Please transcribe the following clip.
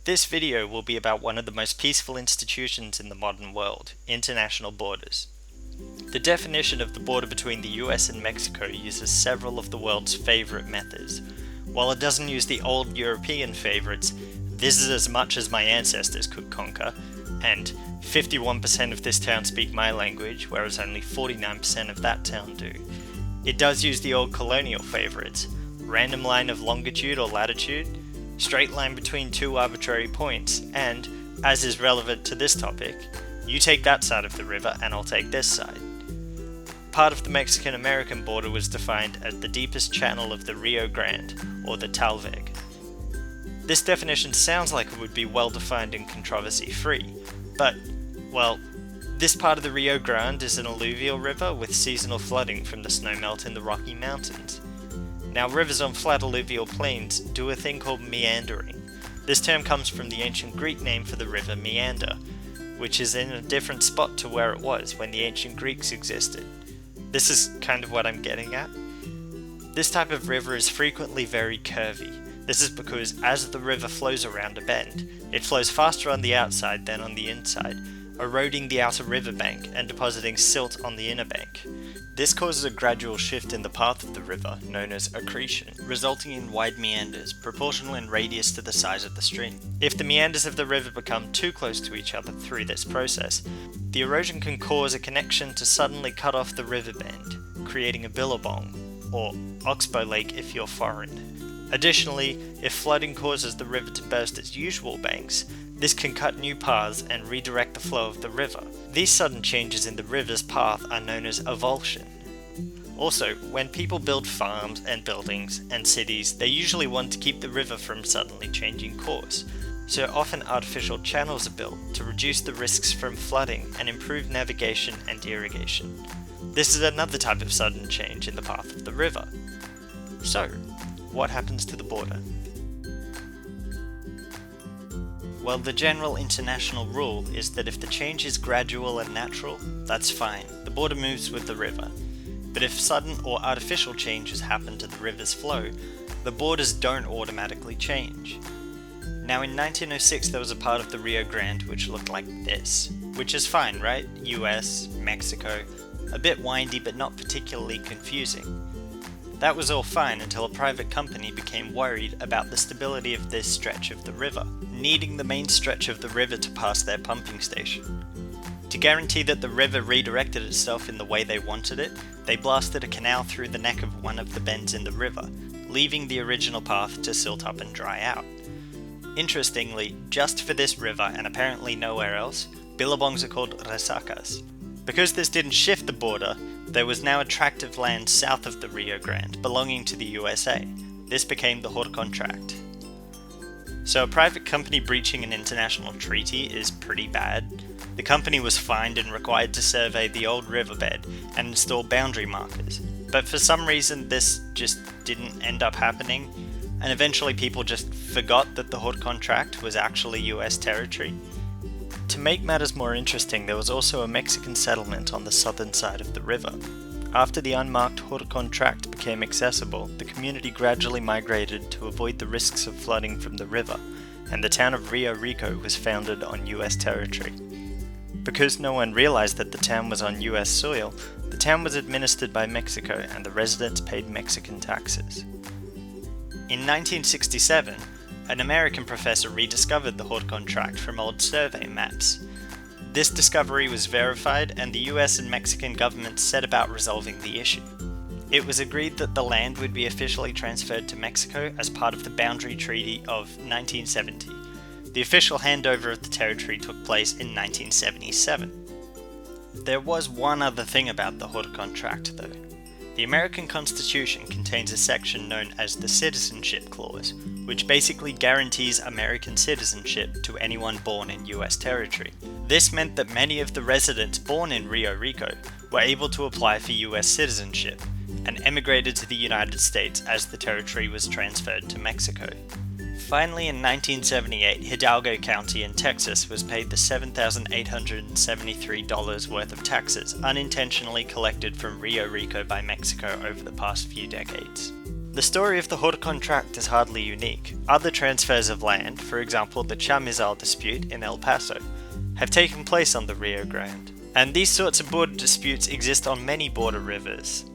This video will be about one of the most peaceful institutions in the modern world, international borders. The definition of the border between the US and Mexico uses several of the world's favourite methods. While it doesn't use the old European favourites, this is as much as my ancestors could conquer, and 51% of this town speak my language, whereas only 49% of that town do. It does use the old colonial favourites, random line of longitude or latitude, straight line between two arbitrary points, and, as is relevant to this topic, you take that side of the river and I'll take this side. Part of the Mexican-American border was defined as the deepest channel of the Rio Grande, or the Talveg. This definition sounds like it would be well defined and controversy-free, but, well, this part of the Rio Grande is an alluvial river with seasonal flooding from the snowmelt in the Rocky Mountains. Now, rivers on flat alluvial plains do a thing called meandering. This term comes from the ancient Greek name for the river Meander, which is in a different spot to where it was when the ancient Greeks existed. This is kind of what I'm getting at. This type of river is frequently very curvy. This is because as the river flows around a bend, it flows faster on the outside than on the inside, eroding the outer riverbank and depositing silt on the inner bank. This causes a gradual shift in the path of the river, known as accretion, resulting in wide meanders, proportional in radius to the size of the stream. If the meanders of the river become too close to each other through this process, the erosion can cause a connection to suddenly cut off the river bend, creating a Billabong, or oxbow lake if you're foreign. Additionally, if flooding causes the river to burst its usual banks, this can cut new paths and redirect the flow of the river. These sudden changes in the river's path are known as avulsion. Also, when people build farms and buildings and cities, they usually want to keep the river from suddenly changing course, so often artificial channels are built to reduce the risks from flooding and improve navigation and irrigation. This is another type of sudden change in the path of the river. So, what happens to the border? Well, the general international rule is that if the change is gradual and natural, that's fine, the border moves with the river. But if sudden or artificial changes happen to the river's flow, the borders don't automatically change. Now in 1906 there was a part of the Rio Grande which looked like this, which is fine, right? US, Mexico, a bit windy but not particularly confusing. That was all fine until a private company became worried about the stability of this stretch of the river, needing the main stretch of the river to pass their pumping station. To guarantee that the river redirected itself in the way they wanted it, they blasted a canal through the neck of one of the bends in the river, leaving the original path to silt up and dry out. Interestingly, just for this river and apparently nowhere else, Billabongs are called resacas. Because this didn't shift the border, there was now a tract of land south of the Rio Grande belonging to the USA. This became the Horcón Tract. So a private company breaching an international treaty is pretty bad. The company was fined and required to survey the old riverbed and install boundary markers, but for some reason this just didn't end up happening, and eventually people just forgot that the Horcón Tract was actually US territory. To make matters more interesting, there was also a Mexican settlement on the southern side of the river. After the unmarked Horcón Tract became accessible, the community gradually migrated to avoid the risks of flooding from the river, and the town of Rio Rico was founded on US territory. Because no one realized that the town was on US soil, the town was administered by Mexico and the residents paid Mexican taxes. In 1967, an American professor rediscovered the Horcón Tract from old survey maps. This discovery was verified and the US and Mexican governments set about resolving the issue. It was agreed that the land would be officially transferred to Mexico as part of the Boundary Treaty of 1970. The official handover of the territory took place in 1977. There was one other thing about the Horcón Tract though. The American Constitution contains a section known as the Citizenship Clause, which basically guarantees American citizenship to anyone born in US territory. This meant that many of the residents born in Rio Rico were able to apply for US citizenship, and emigrated to the United States as the territory was transferred to Mexico. Finally, in 1978, Hidalgo County in Texas was paid the $7,873 worth of taxes unintentionally collected from Rio Rico by Mexico over the past few decades. The story of the Horcón Tract is hardly unique. Other transfers of land, for example the cgeyl dispute in El Paso, have taken place on the Rio Grande. And these sorts of border disputes exist on many border rivers.